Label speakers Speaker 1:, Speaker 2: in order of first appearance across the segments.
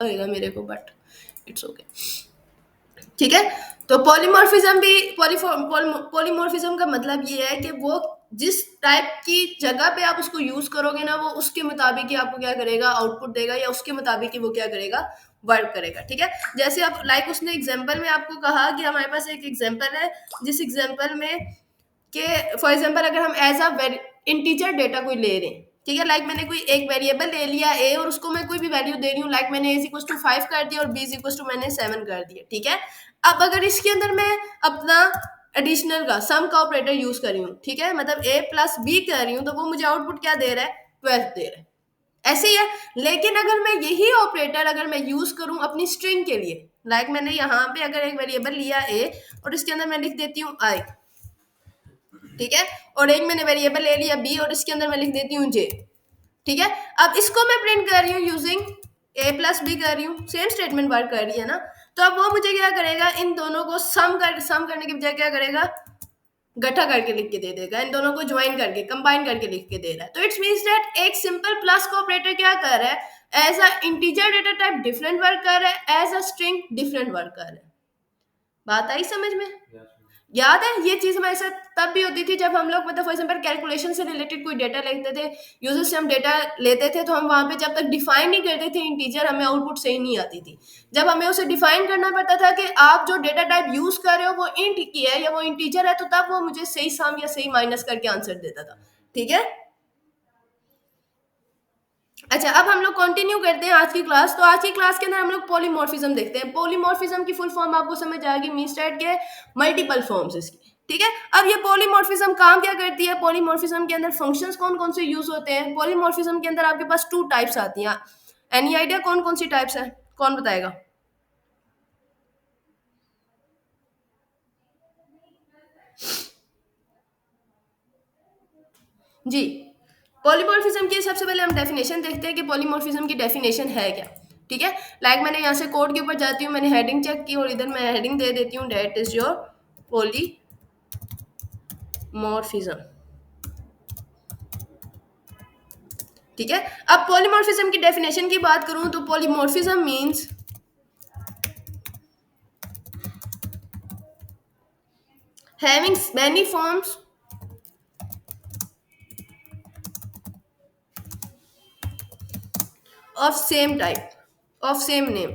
Speaker 1: होएगा मेरे को, बट इट्स ओके। ठीक है, तो पॉलीमॉर्फिज्म भी पॉलीमॉर्फिज्म का मतलब ये है कि वो जिस टाइप की जगह पे आप उसको यूज करोगे ना, वो उसके मुताबिक ही आपको क्या करेगा, आउटपुट देगा, या उसके मुताबिक ही वो क्या करेगा, वर्क करेगा। ठीक है, जैसे आप लाइक उसने एग्जांपल में आपको कहा कि हमारे पास एक एग्जांपल है, जिस एग्जांपल में कि फॉर एग्जांपल अगर हम एज अ इंटीजर डेटा कोई ले रहे हैं, ठीक है, लाइक मैंने कोई एक वेरिएबल ले लिया ए और उसको मैं कोई भी वैल्यू दे रही हूँ, लाइक मैंने ए इक्वल टू 5 कर दिया और बी इक्वल टू मैंने 7 कर दिया। ठीक है, अब अगर इसके अंदर मैं अपना एडिशनल का सम का ऑपरेटर यूज कर रही हूँ, ठीक है, मतलब ए प्लस बी कर रही हूँ, तो वो मुझे आउटपुट क्या दे रहा है, 12 दे रहा है। ऐसे ही है, लेकिन अगर मैं यही ऑपरेटर अगर मैं यूज करूं अपनी स्ट्रिंग के लिए, लाइक मैंने यहाँ पे अगर एक वेरिएबल लिया ए और इसके अंदर मैं लिख देती हूँ आई, ठीक है, और एक मैंने वेरिएबल ले लिया बी और इसके अंदर मैं लिख देती हूँ जे। ठीक है, अब इसको मैं प्रिंट कर रही हूँ यूजिंग ए प्लस बी कर रही हूँ, सेम स्टेटमेंट वर्क कर रही है ना, तो अब वो मुझे क्या करेगा, इन दोनों को सम करने की बजाय क्या करेगा, गठा करके लिख के दे देगा, इन दोनों को ज्वाइन करके कंबाइन करके लिख के दे रहा है। तो इट्स मींस दैट एक सिंपल प्लस का ऑपरेटर क्या कर रहा है, as a integer data type different work कर रहा है, as a string different work कर रहा है। बात आई समझ में? याद है ये चीज हमारे साथ तब भी होती थी जब हम लोग मतलब फॉर एग्जांपल कैलकुलेशन से रिलेटेड कोई डेटा लेते थे, यूजर से हम डेटा लेते थे, तो हम वहां पे जब तक डिफाइन नहीं करते थे इंटीजर, हमें आउटपुट सही नहीं आती थी। जब हमें उसे डिफाइन करना पड़ता था कि आप जो डेटा टाइप यूज कर रहे हो वो इंट की है या वो इंटीजर है, तो तब वो मुझे सही सम या सही माइनस करके आंसर देता था। ठीक है, अच्छा अब हम लोग कंटिन्यू करते हैं आज की क्लास। तो आज की क्लास के अंदर हम लोग पॉलीमॉर्फिज्म देखते हैं। पॉलीमॉर्फिज्म की फुल फॉर्म आपको समझ आएगी, मींस दैट के मल्टीपल फॉर्म्स इसकी। ठीक है, अब ये पॉलीमॉर्फिज्म काम क्या करती है, पॉलीमॉर्फिज्म के अंदर फंक्शंस कौन कौन से यूज होते हैं। पॉलीमॉर्फिज्म के अंदर आपके पास टू टाइप्स आती हैं। एनी आइडिया कौन कौन सी टाइप्स है, कौन बताएगा? जी, पॉलीमॉर्फिज्म की सबसे पहले हम डेफिनेशन देखते हैं कि पॉलीमॉर्फिज्म की डेफिनेशन है क्या। ठीक है, लाइक मैंने यहाँ से कोड के ऊपर जाती हूँ, मैंने हेडिंग चेक की और इधर मैं हेडिंग दे देती हूँ, दैट इज योर पॉलीमॉर्फिज्म। ठीक है, अब पॉलीमॉर्फिज्म की डेफिनेशन की बात करूं तो polymorphism means having many forms of same type of same name।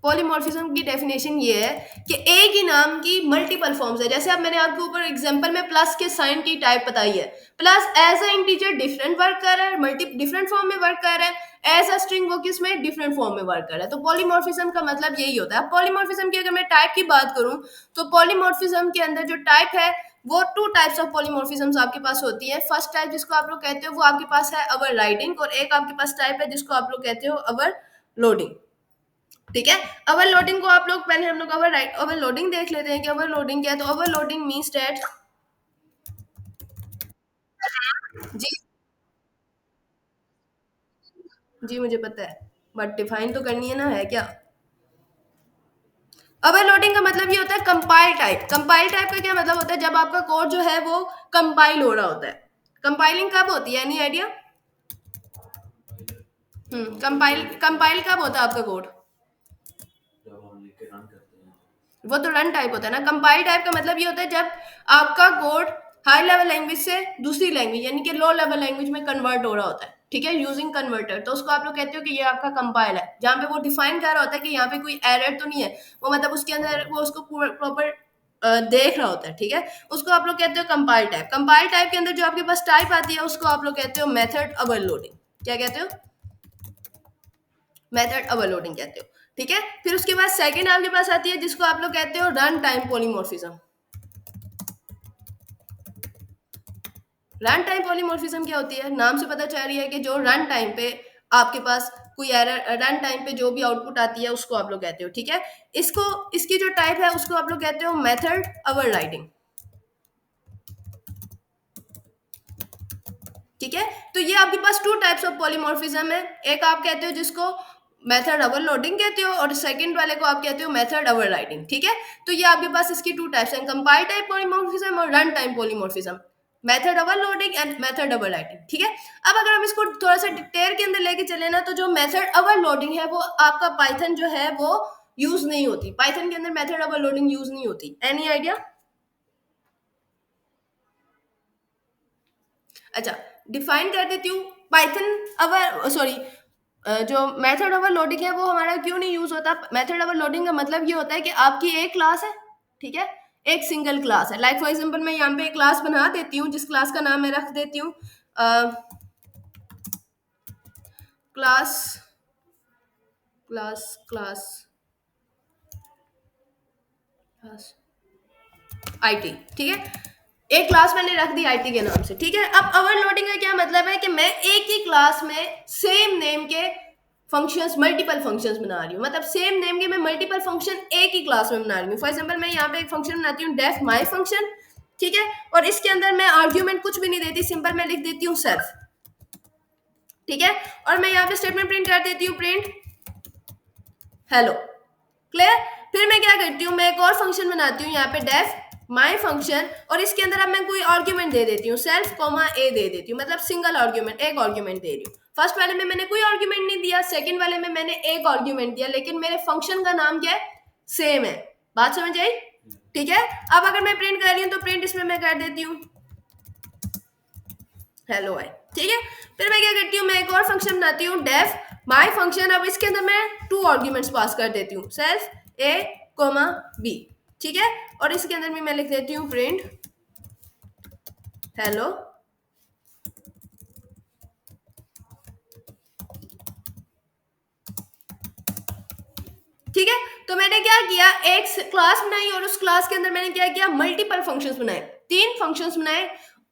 Speaker 1: Polymorphism की डेफिनेशन ये है कि एक ही नाम की मल्टीपल फॉर्म्स है। जैसे अब मैंने आपके ऊपर एग्जांपल में प्लस के साइन की टाइप बताई है, plus as a integer different work कर रहा है, मल्टी डिफरेंट फॉर्म में वर्क कर रहा है, एज अ स्ट्रिंग वो किस में डिफरेंट फॉर्म में वर्क कर रहा है। तो पॉलीमॉर्फिज्म का मतलब यही होता है। पॉलीमॉर्फिज्म की अगर मैं टाइप की बात करूं तो पॉलीमॉर्फिज्म के अंदर जो टाइप है वो टू टाइप्स ऑफ पॉलीमॉर्फिज्म्स आपके पास होती है। फर्स्ट टाइप जिसको आप लोग कहते हो वो आपके पास है अवर राइडिंग, और एक आपके पास टाइप है जिसको आप लोग कहते हो अवर लोडिंग। ठीक है, ओवरलोडिंग को आप लोग पहले हम लोग ओवरलोडिंग देख लेते हैं कि ओवरलोडिंग क्या है। तो ओवरलोडिंग मींस दैट, जी जी मुझे पता है, बट डिफाइन तो करनी है ना, है क्या? ओवरलोडिंग का मतलब ये होता है कंपाइल टाइप। कंपाइल टाइप का क्या मतलब होता है, जब आपका कोड जो है वो कंपाइल हो रहा होता है। कंपाइलिंग कब होती है, एनी आइडिया? कंपाइल कंपाइल कब होता है आपका कोड? वो तो रन टाइप होता है ना। कंपाइल टाइप का मतलब ये होता है जब आपका कोड हाई लेवल लैंग्वेज से दूसरी लैंग्वेज यानी कि लो लेवल लैंग्वेज में कन्वर्ट हो रहा होता है। ठीक है, यूजिंग कन्वर्टर, तो उसको आप लोग कहते हो कि ये आपका कंपाइल है, जहाँ पे वो डिफाइन कर रहा होता है कि यहाँ पे कोई एरर तो नहीं है, वो मतलब उसके अंदर वो उसको प्रॉपर देख रहा होता है। ठीक है, उसको आप लोग कहते हो कंपाइल टाइप। कंपाइल टाइप के अंदर जो आपके पास टाइप आती है उसको आप लोग कहते हो मेथड ओवरलोडिंग। क्या कहते हो? मेथड ओवरलोडिंग कहते हो। ठीक है, फिर उसके बाद सेकंड आपके पास आती है जिसको आप लोग कहते हो run time polymorphism. Run time polymorphism क्या होती है, नाम से पता चल रही है कि जो रन टाइम पे आपके पास कोई एरर, रन टाइम पे जो भी आउटपुट आती है उसको आप लोग कहते हो। ठीक है, इसको इसकी जो टाइप है उसको आप लोग कहते हो मेथड ओवरराइडिंग। ठीक है, तो ये आपके पास टू टाइप्स ऑफ पॉलीमॉर्फिज्म है। एक आप कहते हो जिसको मेथड ओवरलोडिंग कहते हो और सेकंड वाले को आप कहते हो मेथड ओवरराइडिंग। ठीक है, तो ये आपके पास इसकी टू टाइप्स हैं, कंपाइल टाइप पॉलीमॉर्फिज्म और run time polymorphism. Method overloading and method overwriting, ठीक है। अब अगर हम इसको थोड़ा सा डिटेल के अंदर लेके चले ना, तो जो मेथड ओवरलोडिंग है वो आपका पाइथन जो है वो यूज नहीं होती, पाइथन के अंदर मेथड ओवरलोडिंग यूज नहीं होती। Any idea? अच्छा, डिफाइन कर देती हूँ। पाइथन अवर सॉरी जो मेथड ओवरलोडिंग है वो हमारा क्यों नहीं यूज होता। मेथड ओवरलोडिंग का मतलब ये होता है कि आपकी एक क्लास है, ठीक है, एक सिंगल क्लास है। लाइक फॉर एग्जांपल मैं यहाँ पे एक क्लास बना देती हूँ, जिस क्लास का नाम मैं रख देती हूँ class class class class IT, ठीक है। एक क्लास मैंने रख दी आईटी के नाम से, ठीक है। अब ओवरलोडिंग का क्या मतलब है कि मैं एक ही क्लास में सेम नेम के फंक्शंस, मल्टीपल फंक्शंस बना रही हूँ। मतलब सेम नेम के मैं मल्टीपल फंक्शन एक ही क्लास में बना रही हूँ। फॉर एग्जांपल मैं यहाँ पे एक फंक्शन बनाती हूँ डेफ माई फंक्शन, ठीक है, और इसके अंदर मैं आर्ग्यूमेंट कुछ भी नहीं देती, सिंपल मैं लिख देती हूँ सेल्फ, ठीक है। और मैं यहाँ पे स्टेटमेंट प्रिंट कर देती हूँ, प्रिंट हेलो, क्लियर। फिर मैं क्या करती हूँ, मैं एक और फंक्शन बनाती हूँ यहाँ पे डेफ माई फंक्शन, और इसके अंदर अब मैं कोई आर्ग्यूमेंट दे देती हूँ, सेल्फ कॉमा ए दे देती हूँ, मतलब सिंगल आर्ग्यूमेंट, एक आर्ग्यूमेंट दे रही हूँ। फर्स्ट वाले में मैंने कोई आर्ग्यूमेंट नहीं दिया, सेकंड वाले में मैंने एक आर्ग्यूमेंट दिया, लेकिन मेरे फंक्शन का नाम क्या है, सेम है। बात समझ आई? ठीक है। अब अगर मैं प्रिंट कर रही हूँ तो प्रिंट इसमें मैं कर देती हूँ हेलो आई, ठीक है। फिर मैं क्या करती हूँ, मैं एक और फंक्शन बनाती हूँ डेफ माई फंक्शन। अब इसके अंदर मैं टू आर्ग्यूमेंट्स पास कर देती हूँ, सेल्फ ए कोमा बी, ठीक है। और इसके अंदर भी मैं लिख देती हूँ प्रिंट हेलो, ठीक है। तो मैंने क्या किया, एक क्लास बनाई और उस क्लास के अंदर मैंने क्या किया, मल्टीपल फंक्शंस बनाए, तीन फंक्शंस बनाए।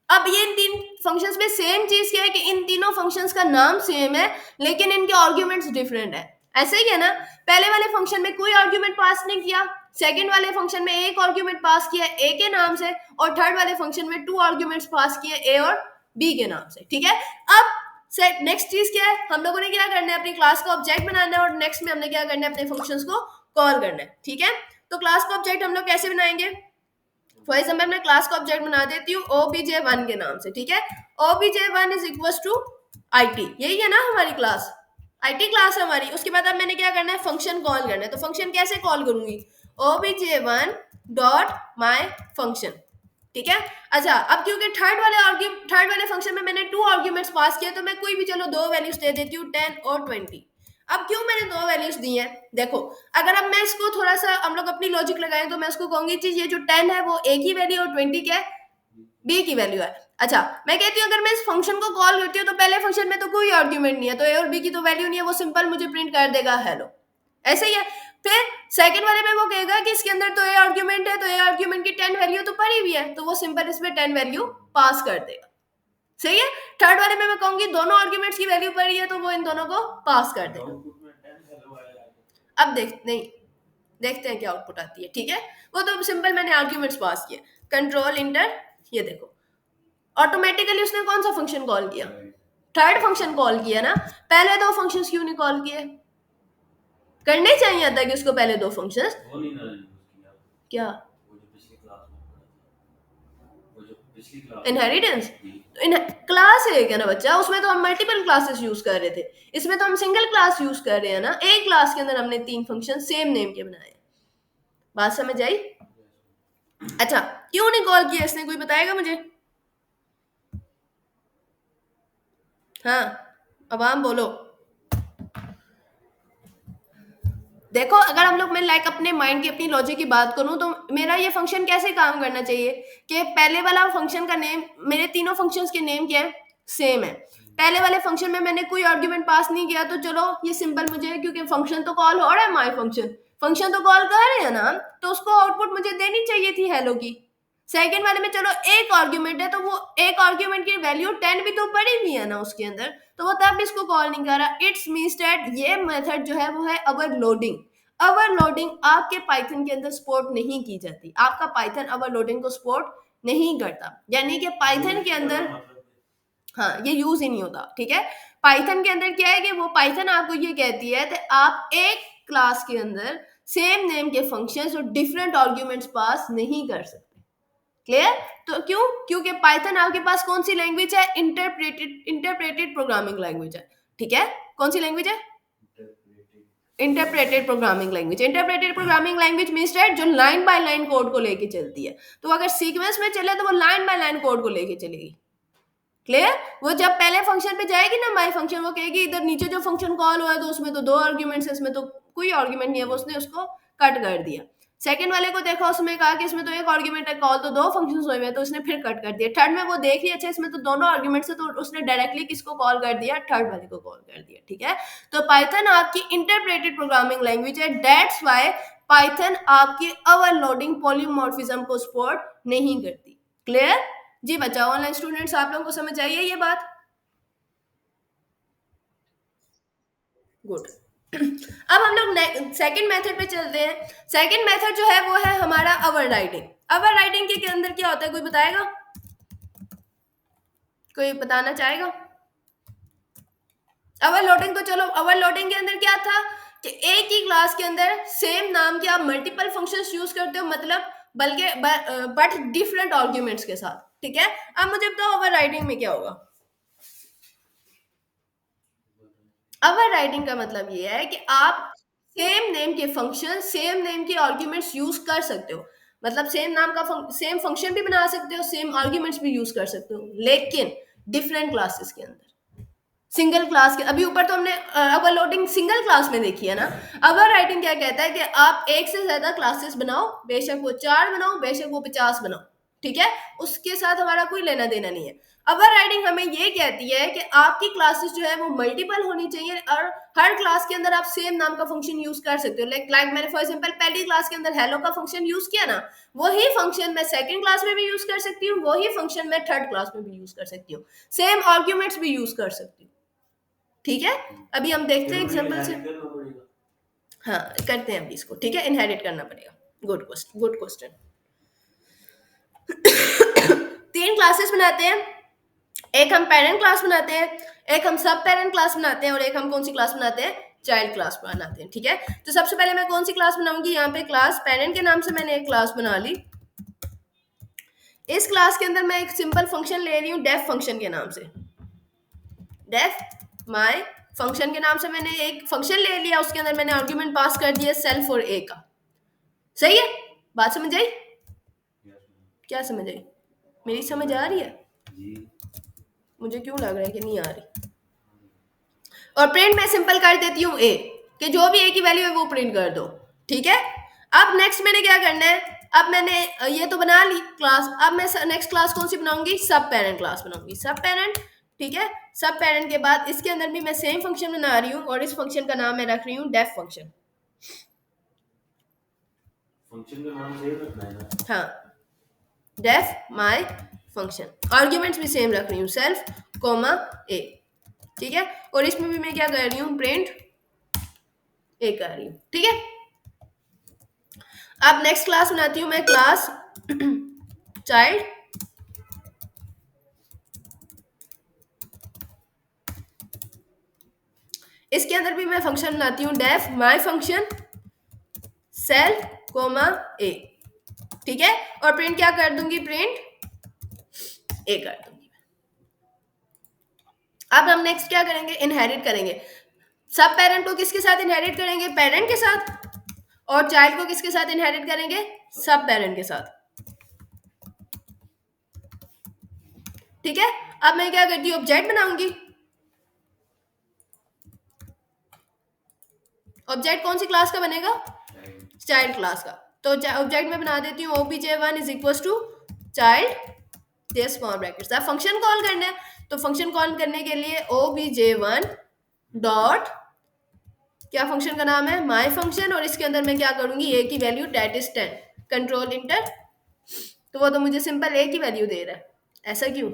Speaker 1: अब ये तीन फंक्शंस में सेम चीज क्या है कि इन तीनों फंक्शंस का नाम सेम है, लेकिन इनके आर्ग्यूमेंट्स डिफरेंट है। ऐसे ही है ना, पहले वाले फंक्शन में कोई आर्ग्यूमेंट पास नहीं किया, सेकंड वाले फंक्शन में एक आर्ग्यूमेंट पास किया ए के नाम से, और थर्ड वाले फंक्शन में टू आर्ग्यूमेंट्स पास किए ए और बी के नाम से, ठीक है। अब सेट नेक्स्ट चीज क्या है, हम लोगों ने क्या करना है, अपनी क्लास का ऑब्जेक्ट बनाना है, और नेक्स्ट में हमने क्या करना है, अपने फंक्शंस को कॉल करना है, ठीक है। तो क्लास का ऑब्जेक्ट हम लोग कैसे बनाएंगे, फॉर एग्जाम्पल मैं क्लास का ऑब्जेक्ट बना देती हूँ obj1 के नाम से, ठीक है। obj1 is equal to it, यही है ना हमारी क्लास, it क्लास है हमारी। उसके बाद अब मैंने क्या करना है, फंक्शन कॉल करना है। तो फंक्शन कैसे कॉल करूंगी, obj1 डॉट माई फंक्शन, ठीक है। अच्छा, अब क्योंकि थर्ड वाले फंक्शन में मैंने टू आर्ग्यूमेंट्स पास किए, तो मैं कोई भी चलो दो वैल्यूज दे देती हूँ 10 और 20। अब क्यों मैंने दो वैल्यूज दी हैं, देखो, अगर अब मैं इसको थोड़ा सा हम लोग अपनी लॉजिक लगाएं तो मैं उसको कहूंगी चीज, ये जो 10 है वो ए की वैल्यू और 20 क्या है, बी की वैल्यू है। अच्छा, मैं कहती हूँ अगर मैं इस फंक्शन को कॉल करती हूँ तो पहले फंक्शन में तो कोई आर्ग्यूमेंट नहीं है, तो ए और बी की तो वैल्यू नहीं है, वो सिंपल मुझे प्रिंट कर देगा हेलो, ऐसे ही है। फिर सेकंड वाले में वो कहेगा कि इसके अंदर तो ए आर्ग्यूमेंट है, तो ए आर्ग्यूमेंट की 10 वैल्यू तो पड़ी हुई है, तो वो सिंपल इसमें 10 वैल्यू पास कर देगा, सही है। थर्ड वाले में मैं कहूंगी दोनों आर्ग्यूमेंट्स की वैल्यू पड़ी है, तो वो इन दोनों को पास कर देगा। अब देखते हैं क्या आउटपुट आती है, ठीक है। वो तो सिंपल मैंने आर्ग्यूमेंट्स पास किए, कंट्रोल इंटर, ये देखो ऑटोमेटिकली उसने कौन सा फंक्शन कॉल किया, थर्ड फंक्शन कॉल किया ना। पहले दो फंक्शंस क्यों नहीं कॉल किए, करने चाहिए था कि उसको पहले दो फंक्शंस, क्या इनहेरिटेंस, इन क्लास है क्या ना बच्चा, उसमें तो हम मल्टीपल क्लासेस यूज कर रहे थे, इसमें तो हम सिंगल क्लास यूज कर रहे हैं ना। एक क्लास के अंदर हमने तीन फंक्शन सेम नेम के बनाए, बात समझ आई? अच्छा, क्यों नहीं कॉल किया इसने, कोई बताएगा मुझे? हाँ, अब आप बोलो। देखो, अगर हम लोग मैं लाइक अपने माइंड की अपनी लॉजिक की बात करूं तो मेरा ये फंक्शन कैसे काम करना चाहिए कि पहले वाला फंक्शन का नेम, मेरे तीनों फंक्शंस के नेम क्या है, सेम है। पहले वाले फंक्शन में मैंने कोई आर्ग्यूमेंट पास नहीं किया, तो चलो ये सिंपल मुझे, क्योंकि फंक्शन तो कॉल हो रहा है, माई फंक्शन तो कॉल कर रहे हैं ना, तो उसको आउटपुट मुझे देनी चाहिए थी हेलो की। सेकंड वाले में चलो एक आर्ग्यूमेंट है, तो वो एक आर्ग्यूमेंट की वैल्यू 10 भी तो पड़ी हुई है ना उसके अंदर, तो वो तब भी इसको कॉल नहीं कर रहा। इट्स मींस दैट ये मेथड जो है वो है ओवरलोडिंग। ओवरलोडिंग आपके पाइथन के अंदर सपोर्ट नहीं की जाती, आपका पाइथन ओवरलोडिंग को सपोर्ट नहीं करता, यानी कि पाइथन के अंदर हाँ ये यूज ही नहीं होता, ठीक है। पाइथन के अंदर क्या है कि वो पाइथन आपको ये कहती है कि आप एक क्लास के अंदर सेम नेम के फंक्शंस और डिफरेंट आर्ग्यूमेंट्स पास नहीं कर सकते, क्लियर? तो क्यों? क्योंकि पाइथन आपके पास कौन सी लैंग्वेज है? इंटरप्रेटेड प्रोग्रामिंग लैंग्वेज है। ठीक है, कौन सी लैंग्वेज है? Interpreted programming language. Interpreted programming language means that जो लाइन बाय लाइन कोड को लेके चलती है। तो अगर सीक्वेंस में चले तो वो लाइन बाय लाइन कोड को लेके चलेगी। क्लियर? वो जब पहले फंक्शन पे जाएगी ना, माई फंक्शन, वो कहेगी इधर नीचे जो फंक्शन कॉल हुआ है तो उसमें तो 2 आर्ग्यूमेंट्स है, इसमें तो कोई आर्ग्यूमेंट नहीं है, वो उसने उसको कट कर दिया। सेकंड वाले को देखा, उसमें कहा कि इसमें तो एक आर्ग्यूमेंट है, कॉल तो 2 फंक्शंस हुए हैं, तो उसने फिर कट कर दिया। थर्ड में वो देख रही, अच्छा इसमें तो दोनों आर्ग्यूमेंट्स है, तो उसने डायरेक्टली किसको कॉल कर दिया? थर्ड वाले को कॉल कर दिया। ठीक है, तो पाइथन आपकी इंटरप्रेटेड प्रोग्रामिंग लैंग्वेज है। दैट्स व्हाई पाइथन आपकी ओवरलोडिंग पॉलीमॉर्फिज्म को सपोर्ट नहीं करती। क्लियर? जी बच्चा, ऑनलाइन स्टूडेंट्स आप लोगों को समझ आई है ये बात? गुड। अब हम लोग सेकंड मेथड पे चलते हैं। सेकंड मेथड जो है वो है हमारा ओवरराइडिंग। ओवरराइडिंग के अंदर क्या होता है, कोई बताएगा? कोई बताना चाहेगा? ओवरलोडिंग तो चलो, ओवरलोडिंग के अंदर क्या था कि एक ही क्लास के अंदर सेम नाम के आप मल्टीपल फंक्शंस यूज करते हो, मतलब बल्कि बट डिफरेंट आर्ग्यूमेंट्स के साथ। ठीक है, अब मुझे बताओ ओवरराइडिंग में क्या होगा? ओवरराइडिंग का मतलब ये है कि आप सेम नेम के फंक्शन, सेम नेम के आर्ग्यूमेंट्स यूज कर सकते हो। मतलब सेम नाम का सेम फंक्शन भी बना सकते हो, सेम आर्ग्यूमेंट्स भी यूज कर सकते हो, लेकिन डिफरेंट क्लासेस के अंदर। सिंगल क्लास के, अभी ऊपर तो हमने ओवरलोडिंग सिंगल क्लास में देखी है ना। ओवरराइडिंग क्या कहता है कि आप एक से ज्यादा क्लासेस बनाओ, बेशक वो 4 बनाओ, बेशक वो 50 बनाओ। ठीक है, उसके साथ हमारा कोई लेना देना नहीं है। ओवरराइडिंग हमें ये कहती है कि आपकी क्लासेस जो है वो मल्टीपल होनी चाहिए, और हर क्लास के अंदर आप सेम नाम का फंक्शन यूज कर सकते हो। लाइक मैंने फॉर एग्जांपल पहली क्लास के अंदर हेलो का फंक्शन यूज किया ना, वही फंक्शन मैं सेकंड क्लास में भी यूज कर सकती हूँ, वही फंक्शन मैं थर्ड क्लास में भी यूज कर सकती हूँ, सेम आर्ग्यूमेंट्स भी यूज कर सकती हूँ। ठीक है, अभी हम देखते हैं एग्जांपल से। हाँ करते हैं अभी इसको। ठीक है, इनहेरिट करना पड़ेगा। Good question, good question. 3 classes बनाते हैं, एक हम पेरेंट क्लास बनाते हैं, एक हम सब पेरेंट क्लास बनाते हैं, और एक हम कौन सी क्लास बनाते हैं? चाइल्ड क्लास बनाते हैं। ठीक है, तो सबसे पहले मैं कौन सी क्लास बनाऊंगी? यहाँ पे क्लास पेरेंट के नाम से मैंने एक क्लास बना ली। इस क्लास के अंदर मैं एक सिंपल फंक्शन ले रही हूँ डेफ फंक्शन के नाम से। डेफ माय फंक्शन के नाम से मैंने एक फंक्शन ले लिया, उसके अंदर मैंने आर्ग्यूमेंट पास कर दिया सेल्फ और ए का। सही है, बात समझ आई? क्या समझ आई? मेरी समझ आ रही है? मुझे क्यों लग रहा है कि नहीं आ रही? और प्रिंट मैं सिंपल कर देती हूँ ए, कि जो भी ए की वैल्यू है वो प्रिंट कर दो। ठीक है, अब नेक्स्ट मैंने क्या करना है? अब मैंने ये तो बना ली क्लास, अब मैं नेक्स्ट क्लास कौन सी बनाऊंगी? सब पेरेंट क्लास बनाऊंगी, सब पेरेंट। ठीक है, सब पेरेंट के बाद इसके अंदर भी मैं सेम फंक्शन बना रही हूँ, और इस फंक्शन का नाम मैं रख रही हूँ डेफ फंक्शन। फंक्शन का नाम सेम रखना है ना? हाँ, डेफ माय फंक्शन। आर्ग्यूमेंट्स भी सेम रख रही हूँ, सेल्फ कोमा ए। ठीक है, और इसमें भी मैं क्या कर रही हूँ? प्रिंट ए कर रही हूँ। ठीक है, अब नेक्स्ट क्लास बनाती हूँ मैं, क्लास चाइल्ड। इसके अंदर भी मैं फंक्शन बनाती हूँ def my function self comma a. ठीक है, और प्रिंट क्या कर दूंगी? प्रिंट ए कर दूंगी। अब हम नेक्स्ट क्या करेंगे? इनहेरिट करेंगे। सब पेरेंट को किसके साथ इनहेरिट करेंगे? पेरेंट के साथ। और चाइल्ड को किसके साथ इनहेरिट करेंगे? सब पेरेंट के साथ। ठीक है, अब मैं क्या करती हूँ? ऑब्जेक्ट बनाऊंगी। ऑब्जेक्ट कौन सी क्लास का बनेगा? चाइल्ड क्लास का। तो ऑब्जेक्ट में बना देती हूँ obj1 is equal to child दे स्मॉल ब्रैकेट्स। अब फंक्शन कॉल करना है, तो फंक्शन कॉल करने के लिए obj1 डॉट, क्या फंक्शन का नाम है? माय फंक्शन, और इसके अंदर मैं क्या करूंगी? ए की value that is 10, control inter. तो वो तो मुझे सिंपल ए की वैल्यू दे रहा है, ऐसा क्यों?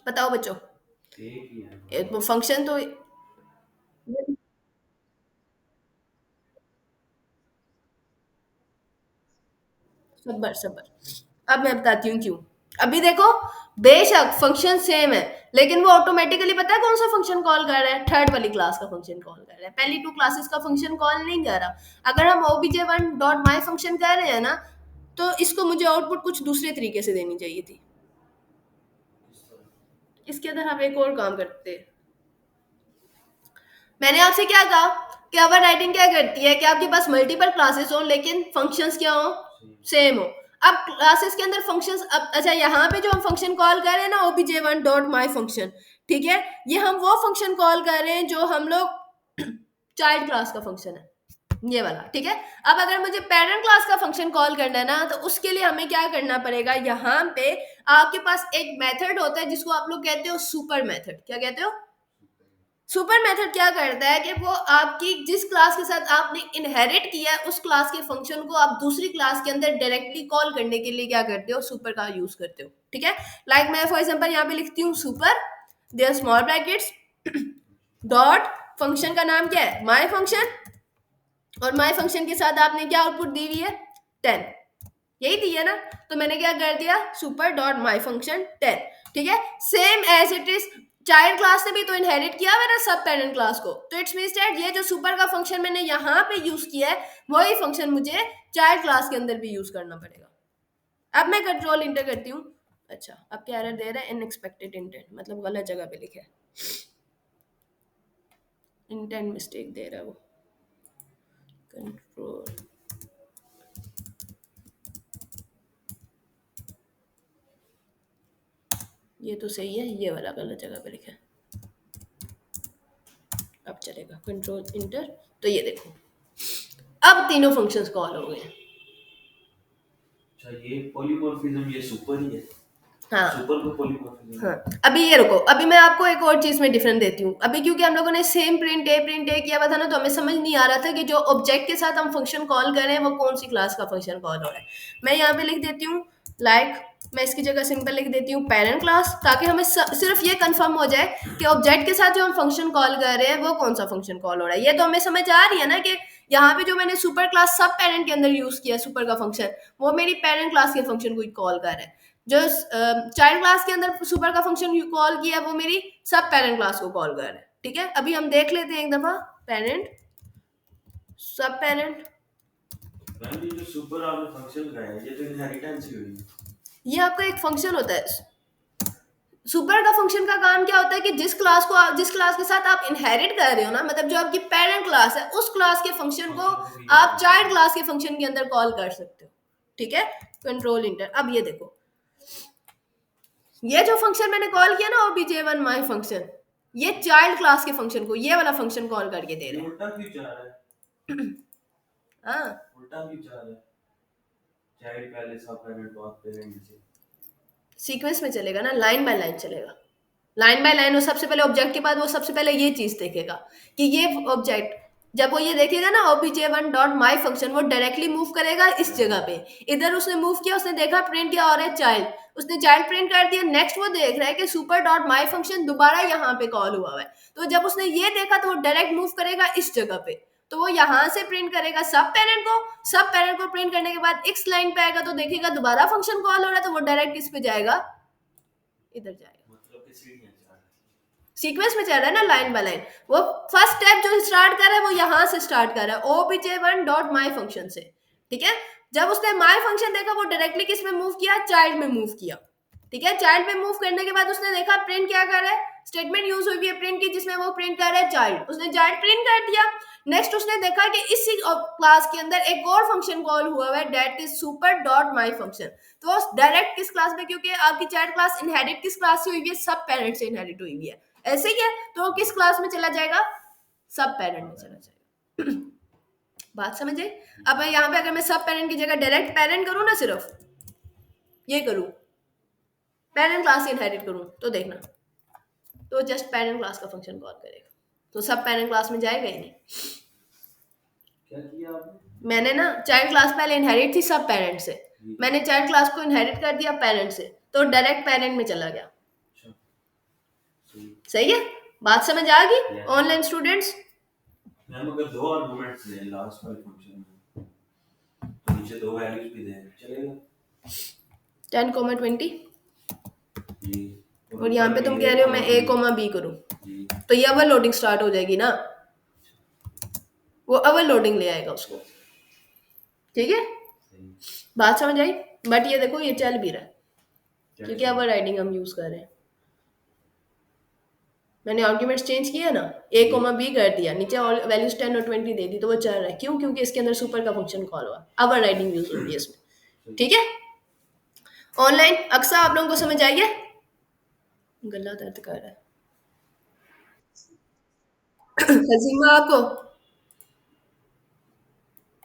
Speaker 1: बताओ बच्चों। वो फंक्शन तो सबर सबर, अब मैं बताती हूँ क्यों। अभी देखो, बेशक फंक्शन सेम है, लेकिन वो ऑटोमेटिकली पता है कौन सा फंक्शन कॉल कर रहा है? थर्ड वाली क्लास का फंक्शन कॉल कर रहा है, पहली 2 क्लासेस का फंक्शन कॉल नहीं कर रहा। अगर हम obj1 डॉट माई फंक्शन कर रहे हैं ना, तो इसको मुझे आउटपुट कुछ दूसरे तरीके से देनी चाहिए थी। इसके अंदर हम एक और काम करते हैं। मैंने आपसे क्या कहा कि ओवर राइटिंग क्या करती है कि आपके पास मल्टीपल क्लासेस हो लेकिन फंक्शंस क्या हो, सेम हो। अब क्लासेस के अंदर फंक्शंस, अब अच्छा यहाँ पे जो हम फंक्शन कॉल कर रहे हैं ना obj1.myfunction, ठीक है, ये हम वो फंक्शन कॉल कर रहे हैं जो हम लोग चाइल्ड क्लास का फंक्शन है, ये वाला, ठीक है। अब अगर मुझे पेरेंट क्लास का फंक्शन कॉल करना है ना, तो उसके लिए हमें क्या करना पड़ेगा, यहाँ पे आपके पास एक मेथड होता है जिसको आप लोग कहते हो सुपर मेथड। क्या कहते हो? सुपर मेथड क्या करता है कि वो आपकी जिस क्लास के साथ आपने इनहेरिट किया है उस क्लास के फंक्शन को आप दूसरी क्लास के अंदर डायरेक्टली कॉल करने के लिए क्या करते हो, सुपर का यूज करते हो, ठीक है। लाइक मैं फॉर एग्जांपल यहाँ पे लिखती हूँ super, there small brackets dot, function का नाम क्या है, माय फंक्शन, और माय फंक्शन के साथ आपने क्या आउटपुट दी हुई है, 10, यही दी है ना। तो मैंने क्या कर दिया, सुपर डॉट माई फंक्शन 10, ठीक है। Same as it is child class ने भी तो इनहेरिट किया हुआ ना सब पेरेंट क्लास को, तो इट्स मींस दैट ये जो सुपर का फंक्शन मैंने यहाँ पे यूज किया है वही फंक्शन मुझे चाइल्ड क्लास के अंदर भी यूज करना पड़ेगा। अब मैं कंट्रोल इंटर करती हूँ। अच्छा, अब क्या एरर दे रहा है, अनएक्सपेक्टेड इंटेंट, मतलब गलत जगह पे लिखा है, इंटेंट मिस्टेक दे रहा है वो। कंट्रोल, ये तो सही है, ये वाला गलत जगह पे लिखा है। अब चलेगा, कंट्रोल इंटर, तो ये देखो अब तीनों फंक्शंस कॉल हो गए।
Speaker 2: अच्छा, ये पॉलीमॉर्फिज्म ये सुपर ही है।
Speaker 1: हाँ
Speaker 2: सुपर को पॉलीमॉर्फिज्म।
Speaker 1: हाँ, अभी ये रुको, अभी मैं आपको एक और चीज में डिफरेंट देती हूँ। अभी क्योंकि हम लोगों ने सेम प्रिंट ए किया हुआ था ना, तो हमें समझ नहीं आ रहा था कि जो ऑब्जेक्ट के साथ हम फंक्शन कॉल कर रहे हैं वो कौन सी क्लास का फंक्शन कॉल हो रहा है। मैं यहाँ पे लिख देती हूँ लाइक, मैं इसकी जगह सिंपल लिख देती हूँ पेरेंट क्लास, ताकि हमें सिर्फ ये कंफर्म हो जाए कि ऑब्जेक्ट के साथ जो हम फंक्शन कॉल कर रहे हैं वो कौन सा फंक्शन कॉल हो रहा है। ये तो हमें समझ आ रही है ना कि यहाँ पे जो मैंने सुपर क्लास सब पेरेंट के अंदर यूज किया सुपर का फंक्शन, वो मेरी पेरेंट क्लास के फंक्शन को कॉल कर रहा है। जो चाइल्ड क्लास के अंदर सुपर का फंक्शन कॉल किया वो मेरी सब पेरेंट क्लास को कॉल कर रहा है, ठीक है। अभी हम देख लेते हैं एक दफा, पेरेंट सब पेरेंट,
Speaker 2: मैम ये जो सुपर आपने फंक्शन लगाया है ये तो इनहेरिटेंस ही हुई।
Speaker 1: ये आपका एक फंक्शन होता है। सुपर का फंक्शन का काम क्या होता है कि जिस क्लास के साथ आप इनहेरिट कर रहे हो ना, मतलब जो आपकी पेरेंट क्लास है उस क्लास के फंक्शन को आप चाइल्ड क्लास के फंक्शन के अंदर कॉल कर सकते हो, ठीक है। कंट्रोल इंटर, अब ये देखो, ये जो फंक्शन मैंने कॉल किया ना obj1 my फंक्शन, ये चाइल्ड क्लास के फंक्शन को ये वाला फंक्शन कॉल करके दे
Speaker 2: ये
Speaker 1: रहा
Speaker 2: उल्टा क्यों जा रहा है?
Speaker 1: है। हाँ,
Speaker 2: उल्टा क्यों जा रहा है? चाइल्ड पहले सब पेरेंट बाद पेरेंट नीचे।
Speaker 1: सीक्वेंस में चलेगा ना, लाइन बाय लाइन चलेगा, लाइन बाय लाइन। वो सबसे पहले ऑब्जेक्ट के बाद वो सबसे पहले ये चीज देखेगा कि ये ऑब्जेक्ट, जब वो ये देखेगा ना obj1.my फंक्शन, वो डायरेक्टली मूव करेगा इस जगह पे। इधर उसने मूव किया, उसने देखा प्रिंट क्या हो रहा है, चाइल्ड, उसने चाइल्ड प्रिंट कर दिया। नेक्स्ट वो देख रहा है कि सुपर डॉट माई फंक्शन दोबारा यहाँ पे कॉल हुआ है, तो जब उसने ये देखा तो वो डायरेक्ट मूव करेगा इस जगह पे, तो वो यहाँ से प्रिंट करेगा सब पेरेंट को। सब पेरेंट को प्रिंट करने के बाद एक्स लाइन पे आएगा तो देखेगा दोबारा फंक्शन कॉल हो रहा है, तो वो डायरेक्ट इस पे जाएगा, इधर जाएगा।
Speaker 2: मतलब कि सीढ़ियां जा रहा है।
Speaker 1: सीक्वेंस में चल रहा है ना, लाइन बाय लाइन। वो फर्स्ट स्टेप जो स्टार्ट कर रहा है वो यहां से स्टार्ट कर रहा है obj1.my फंक्शन से, ठीक है। जब उसने my फंक्शन देखा वो डायरेक्टली किस में मूव किया, चाइल्ड में मूव किया, ठीक है। चाइल्ड में मूव करने के बाद उसने देखा प्रिंट क्या कर रहा है, स्टेटमेंट यूज हुई है प्रिंट की जिसमें वो प्रिंट कर रहा है चाइल्ड, उसने चाइल्ड प्रिंट कर दिया। नेक्स्ट उसने देखा कि इसी क्लास के अंदर एक और फंक्शन कॉल हुआ है that is super dot my function, तो डायरेक्ट किस क्लास में, क्योंकि आपकी चाइल्ड क्लास इनहेरिट किस क्लास से हुई है, सब पेरेंट से इनहेरिट हुई है, ऐसे ही है, तो किस क्लास में चला जाएगा, सब पेरेंट में चला जाएगा। बात समझे? अब मैं यहाँ पे अगर मैं सब पेरेंट की जगह डायरेक्ट पेरेंट करूँ ना, सिर्फ ये करूँ, पेरेंट क्लास से इनहेरिट करूँ, तो देखना, तो जस्ट पेरेंट क्लास का फंक्शन कॉल करेगा, तो सब पेरेंट क्लास में जाएगा ही नहीं।
Speaker 2: क्या किया आपने?
Speaker 1: मैंने ना चाइल्ड क्लास पहले इनहेरिट थी सब पेरेंट से, मैंने चाइल्ड क्लास को इनहेरिट कर दिया पेरेंट से, तो डायरेक्ट पेरेंट में चला गया।
Speaker 2: अच्छा,
Speaker 1: सही है, बात समझ आ गई ऑनलाइन स्टूडेंट्स?
Speaker 2: मैम अगर दो आर्गुमेंट्स दें लास्ट वाले फंक्शन में तो नीचे दो वैल्यूज भी दें चलेगा?
Speaker 1: 10, 20
Speaker 2: जी।
Speaker 1: और यहाँ पे तुम कह रहे हो मैं a, b करूँ,
Speaker 2: जी।
Speaker 1: तो ये ओवर लोडिंग स्टार्ट हो जाएगी ना, वो ओवर लोडिंग ले आएगा उसको, ठीक है। बात समझ आई? बट ये देखो ये चल भी रहा है
Speaker 2: क्या
Speaker 1: क्योंकि
Speaker 2: चाहिए?
Speaker 1: ओवरराइडिंग हम यूज कर रहे हैं। मैंने आर्ग्यूमेंट्स चेंज किया ना, ए
Speaker 2: ये
Speaker 1: कोमा बी कर दिया, नीचे वैल्यूज 10 और 20 दे दी, तो वो चल रहा है। क्यों? क्योंकि इसके अंदर सुपर का फंक्शन कॉल हुआ, ओवरराइडिंग यूज हो रही है इसमें।
Speaker 2: सही।
Speaker 1: ठीक है। ऑनलाइन अक्सा आप लोगों को समझ आई है? गला दर्द कर रहा है। हजीमा आपको